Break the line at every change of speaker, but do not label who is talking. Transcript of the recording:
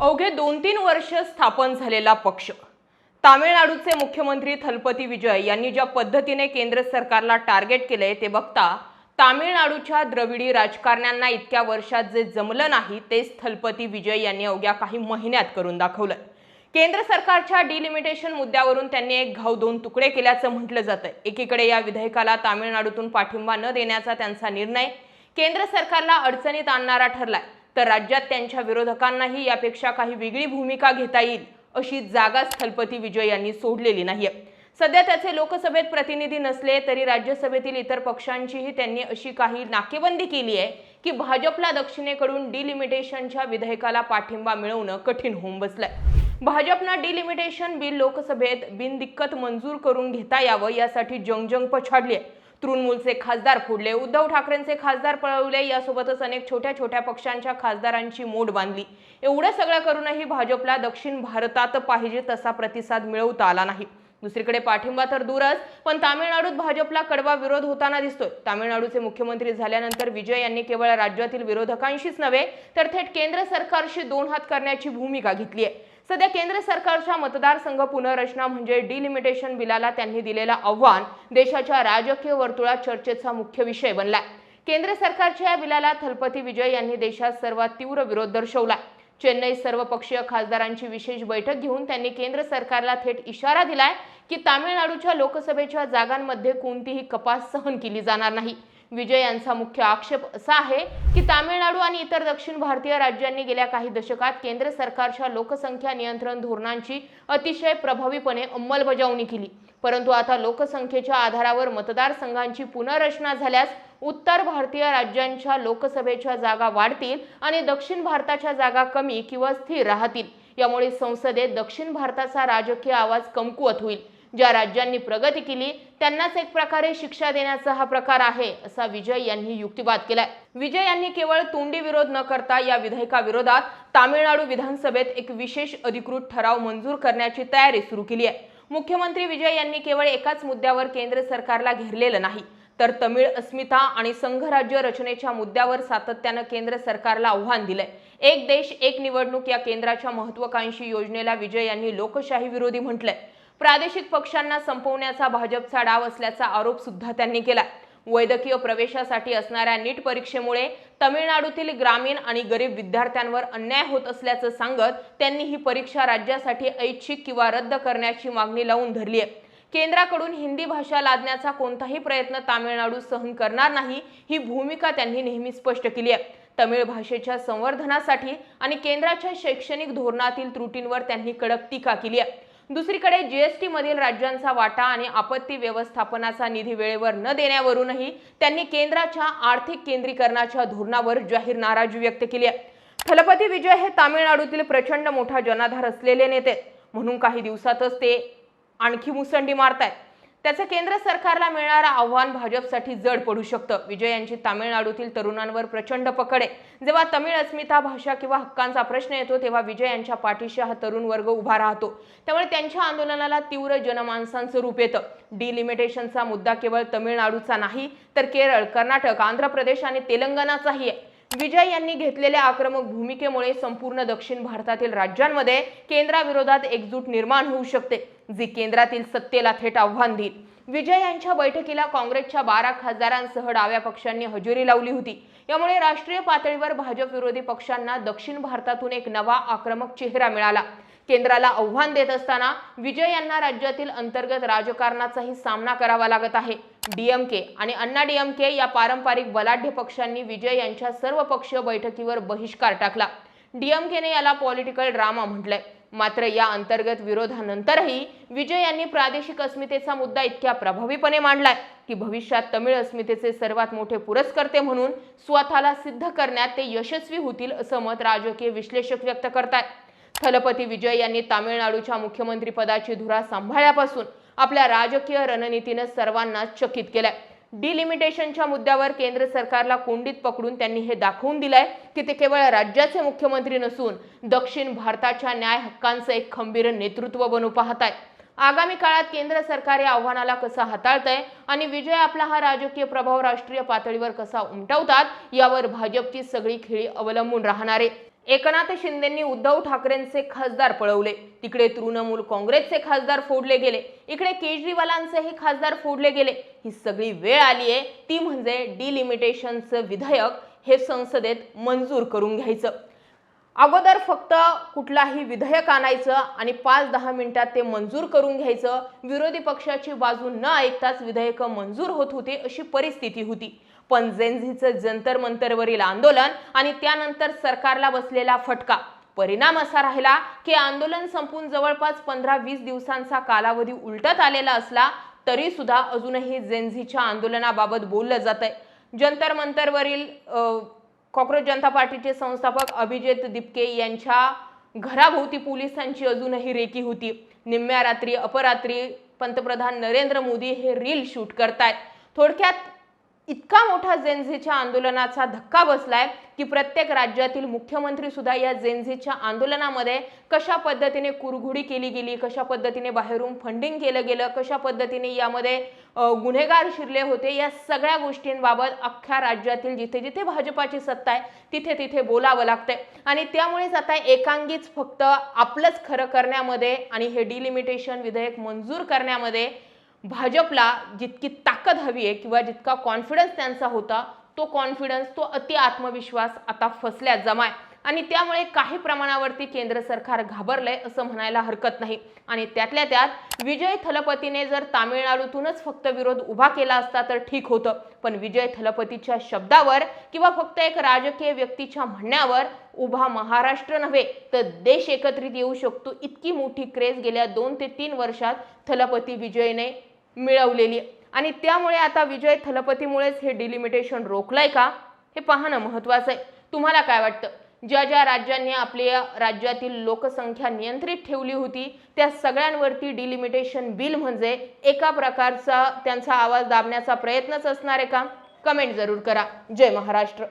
अवघे 2-3 वर्ष स्थापन झालेला पक्ष तामिळनाडूचे मुख्यमंत्री थलपती विजय यांनी ज्या पद्धतीने केंद्र सरकारला टार्गेट केले ते बघता तामिळनाडूच्या द्रविडी राजकारण्यांना इतक्या वर्षात जे जमलं नाही तेच थलपती विजय यांनी अवघ्या काही महिन्यात करून दाखवलं। केंद्र सरकारच्या डिलिमिटेशन मुद्द्यावरून त्यांनी एक घाव दोन तुकडे केल्याचं म्हटलं जातं। एकीकडे या विधेयकाला तामिळनाडूतून पाठिंबा न देण्याचा त्यांचा निर्णय केंद्र सरकारला अडचणीत आणणारा ठरलाय, तर राज्यात त्यांच्या विरोधकांनाही यापेक्षा काही वेगळी भूमिका घेता येईल अशी जागाच थलपती विजय यांनी सोडलेली नाहीये। सध्या त्याचे लोकसभेत प्रतिनिधी नसले तरी राज्यसभेतील इतर पक्षांचीही त्यांनी अशी काही नाकेबंदी केली आहे की भाजपला दक्षिणेकडून डिलिमिटेशनच्या विधेयकाला पाठिंबा मिळवणं कठीण होऊन बसलंय। भाजपनं डिलिमिटेशन बिल लोकसभेत बिनदिक्कत मंजूर करून घेता यावं यासाठी जंग पछाडली आहे। तृणमूलचे खासदार फोडले, उद्धव ठाकरेंचे खासदार पळवले, यासोबतच अनेक छोट्या खासदारांच्या खासदारांची मोड बांधली। एवढं सगळं करूनही भाजपला दक्षिण भारतात पाहिजे तसा प्रतिसाद मिळवता आला नाही। दुसरीकडे पाठिंबा तर दूरच, पण तामिळनाडूत भाजपला कडवा विरोध होताना दिसतोय। तामिळनाडूचे मुख्यमंत्री झाल्यानंतर विजय यांनी केवळ राज्यातील विरोधकांशीच नव्हे तर थेट केंद्र सरकारशी दोन हात करण्याची भूमिका घेतली आहे। सध्या केंद्र सरकारच्या मतदारसंघ पुनर्रचना म्हणजे डिलिमिटेशन बिलाला त्यांनी दिलेलं आव्हान देशाच्या राजकीय वर्तुळात चर्चेचा मुख्य विषय बनलाय। केंद्र सरकारच्या या बिलाला थलपती विजय यांनी देशात सर्वात तीव्र विरोध दर्शवला। चेन्नईत सर्वपक्षीय खासदारांची विशेष बैठक घेऊन त्यांनी केंद्र सरकारला थेट इशारा दिलाय की तामिळनाडूच्या लोकसभेच्या जागांमध्ये कोणतीही कपात सहन केली जाणार नाही। विजय यांचा मुख्य आक्षेप असा आहे की तामिळनाडू आणि इतर दक्षिण भारतीय राज्यांनी गेल्या काही दशकात केंद्र सरकारच्या लोकसंख्या नियंत्रण धोरणांची अतिशय प्रभावीपणे अंमलबजावणी केली, परंतु आता लोकसंख्येच्या आधारावर मतदारसंघांची पुनर्रचना झाल्यास उत्तर भारतीय राज्यांच्या लोकसभेच्या जागा वाढतील आणि दक्षिण भारताच्या जागा कमी किंवा स्थिर राहतील। यामुळे संसदेत दक्षिण भारताचा राजकीय आवाज कमकुवत होईल। ज्या राज्यांनी प्रगती केली त्यांनाच एक प्रकारे शिक्षा देण्याचा हा प्रकार आहे, असा विजय यांनी युक्तिवाद केलाय। विजय यांनी केवळ तोंडी विरोध न करता या विधेयकाविरोधात तामिळनाडू विधानसभेत एक विशेष अधिकृत ठराव मंजूर करण्याची तयारी सुरू केली आहे। मुख्यमंत्री विजय यांनी केवळ एकाच मुद्द्यावर केंद्र सरकारला घेरलेलं नाही, तर तमिळ अस्मिता आणि संघराज्य रचनेच्या मुद्द्यावर सातत्यानं केंद्र सरकारला आव्हान दिलंय। एक देश एक निवडणूक या केंद्राच्या महत्त्वाकांक्षी योजनेला विजय यांनी लोकशाही विरोधी म्हटलंय। प्रादेशिक पक्षांना संपवण्याचा भाजपचा डाव असल्याचा आरोप सुद्धा त्यांनी केला। वैद्यकीय प्रवेशासाठी असणाऱ्या नीट परीक्षेमुळे तमिळनाडूतील ग्रामीण आणि गरीब विद्यार्थ्यांवर अन्याय होत असल्याचं सांगत त्यांनी ही परीक्षा राज्यासाठी ऐच्छिक किंवा रद्द करण्याची मागणी लावून धरली आहे। केंद्राकडून हिंदी भाषा लादण्याचा कोणताही प्रयत्न तामिळनाडू सहन करणार नाही, ही भूमिका त्यांनी नेहमी स्पष्ट केली आहे। तमिळ भाषेच्या संवर्धनासाठी आणि केंद्राच्या शैक्षणिक धोरणातील त्रुटींवर त्यांनी कडक टीका केली आहे। दुसरीकडे जीएसटी मधील राज्यांचा वाटा आणि आपत्ती व्यवस्थापनाचा निधी वेळेवर न देण्यावरूनही त्यांनी केंद्राच्या आर्थिक केंद्रीकरणाच्या धोरणावर जाहीर नाराजी व्यक्त केली आहे। थलपती विजय हे तामिळनाडूतील प्रचंड मोठा जनाधार असलेले नेते, म्हणून काही दिवसातच ते आणखी मुसंडी मारतायत। त्याचं केंद्र सरकारला मिळणारं आव्हान भाजपसाठी जड पडू शकतं। विजय यांची तामिळनाडूतील तरुणांवर प्रचंड पकड आहे। जेव्हा तमिळ अस्मिता, भाषा किंवा हक्कांचा प्रश्न येतो तेव्हा विजय यांच्या पाठीशी हा तरुण वर्ग उभा राहतो। त्यामुळे त्यांच्या आंदोलनाला तीव्र जनमानसांचं रूप येतं। डिलिमिटेशनचा मुद्दा केवळ तमिळनाडूचा नाही तर केरळ, कर्नाटक, आंध्र प्रदेश आणि तेलंगणाचाही आहे। विजय यांनी घेतलेल्या आक्रमक भूमिकेमुळे संपूर्ण दक्षिण भारतातील राज्यांमध्ये केंद्राविरोधात एकजूट निर्माण होऊ शकते, जी केंद्रातील सत्तेला थेट आव्हान देईल। विजय यांच्या बैठकीला काँग्रेसच्या 12 खासदारांसह डाव्या पक्षांनी हजेरी लावली होती। यामुळे राष्ट्रीय पातळीवर भाजप विरोधी पक्षांना दक्षिण भारतातून एक नवा आक्रमक चेहरा मिळाला। केंद्राला आव्हान देत असताना विजय यांना राज्यातील अंतर्गत राजकारणाचाही सामना करावा लागत आहे। डीएमके आणि अण्णा डीएमके या पारंपरिक बलाढ्य पक्षांनी विजय यांच्या सर्वपक्षीय बैठकीवर बहिष्कार टाकला। डीएमकेने याला पॉलिटिकल ड्रामा म्हटलंय। मात्र या अंतर्गत विरोधानंतरही विजय यांनी प्रादेशिक अस्मितेचा मुद्दा इतक्या प्रभावीपणे मांडलाय की भविष्यात तमिळ अस्मितेचे सर्वात मोठे पुरस्कर्ते म्हणून स्वतःला सिद्ध करण्यात ते यशस्वी होतील, असं मत राजकीय विश्लेषक व्यक्त करतायत। थलपती विजय यांनी तामिळनाडूच्या मुख्यमंत्री पदाची धुरा सांभाळल्यापासून आपल्या राजकीय रणनीतीने सर्वांना चकित केलंय। डिलिमिटेशनच्या मुद्द्यावर केंद्र सरकारला कोंडीत पकडून त्यांनी हे दाखवून दिलंय की ते केवळ राज्याचे मुख्यमंत्री नसून दक्षिण भारताच्या न्याय हक्कांचं एक खंबीर नेतृत्व बनू पाहतायत। आगामी काळात केंद्र सरकार या आव्हानाला कसं हाताळतंय आणि विजय आपला हा राजकीय प्रभाव राष्ट्रीय पातळीवर कसा उमटवतात यावर भाजपची सगळी खेळी अवलंबून राहणार आहे। एकनाथ शिंदेंनी उद्धव ठाकरेंचे खासदार पळवले, तिकडे तृणमूल काँग्रेसचे खासदार फोडले गेले, इकडे केजरीवालांचेही खासदार फोडले गेले. ही सगळी वेळ आली आहे ती म्हणजे डिलिमिटेशनचं विधेयक हे संसदेत मंजूर करून घ्यायचं. अगोदर फक्त कुठलाही विधेयक आणायचं आणि 5-10 मिनिटात ते मंजूर करून घ्यायचं. विरोधी पक्षाची बाजू न ऐकताच विधेयकं मंजूर होत होती अशी परिस्थिती होती. पण जेनझीचं जंतर मंतरवरील आंदोलन आणि त्यानंतर सरकारला बसलेला फटका, परिणाम असा राहिला की आंदोलन संपून जवळपास 15-20 दिवसांचा कालावधी उलटत आलेला असला तरी सुद्धा अजूनही जेनझीच्या आंदोलनाबाबत बोललं जातंय. जंतर मंतरवरील कॉक्रोच जनता पार्टीचे संस्थापक अभिजित दिपके यांच्या घराभोवती पोलिसांची अजूनही रेकी होती. निम्म्या रात्री अपरात्री पंतप्रधान नरेंद्र मोदी हे रील शूट करतायत. थोडक्यात इतका मोठा जेनझीच्या आंदोलनाचा धक्का बसलाय की प्रत्येक राज्यातील मुख्यमंत्री सुद्धा या जेनझीच्या आंदोलनामध्ये कशा पद्धतीने कुरघोडी केली गेली, कशा पद्धतीने बाहेरून फंडिंग केलं गेलं, कशा पद्धतीने यामध्ये गुन्हेगार शिरले होते, या सगळ्या गोष्टींबाबत अख्ख्या राज्यातील जिथे जिथे भाजपाची सत्ता आहे तिथे तिथे बोलावं लागतंय. आणि त्यामुळेच आता एकांगीच फक्त आपलंच खरं करण्यामध्ये आणि हे डिलिमिटेशन विधेयक मंजूर करण्यामध्ये भाजपला जितकी ताकद हवी आहे किंवा जितका कॉन्फिडन्स त्यांचा होता तो कॉन्फिडन्स, तो अति आत्मविश्वास आता फसल्या जमाय. आणि त्यामुळे काही प्रमाणावरती केंद्र सरकार घाबरलंय असं म्हणायला हरकत नाही. आणि त्यातल्या त्यात विजय थलपतीने जर तामिळनाडूतूनच फक्त विरोध उभा केला असता तर ठीक होतं. पण विजय थलपतीच्या शब्दावर किंवा फक्त एक राजकीय व्यक्तीच्या म्हणण्यावर उभा महाराष्ट्र नव्हे तर देश एकत्रित येऊ शकतो इतकी मोठी क्रेज गेल्या 2 ते 3 वर्षात थलपती विजयने मिळवलेली. आणि त्यामुळे आता विजय थलपतीमुळेच हे डिलिमिटेशन रोखलंय का हे पाहणं महत्त्वाचं आहे. तुम्हाला काय वाटतं? ज्या ज्या राज्यांनी आपल्या राज्यातील लोकसंख्या नियंत्रित ठेवली होती त्या सगळ्यांवरती डिलिमिटेशन बिल म्हणजे एका प्रकारचा त्यांचा आवाज दाबण्याचा प्रयत्नच असणार आहे का? कमेंट जरूर करा. जय महाराष्ट्र.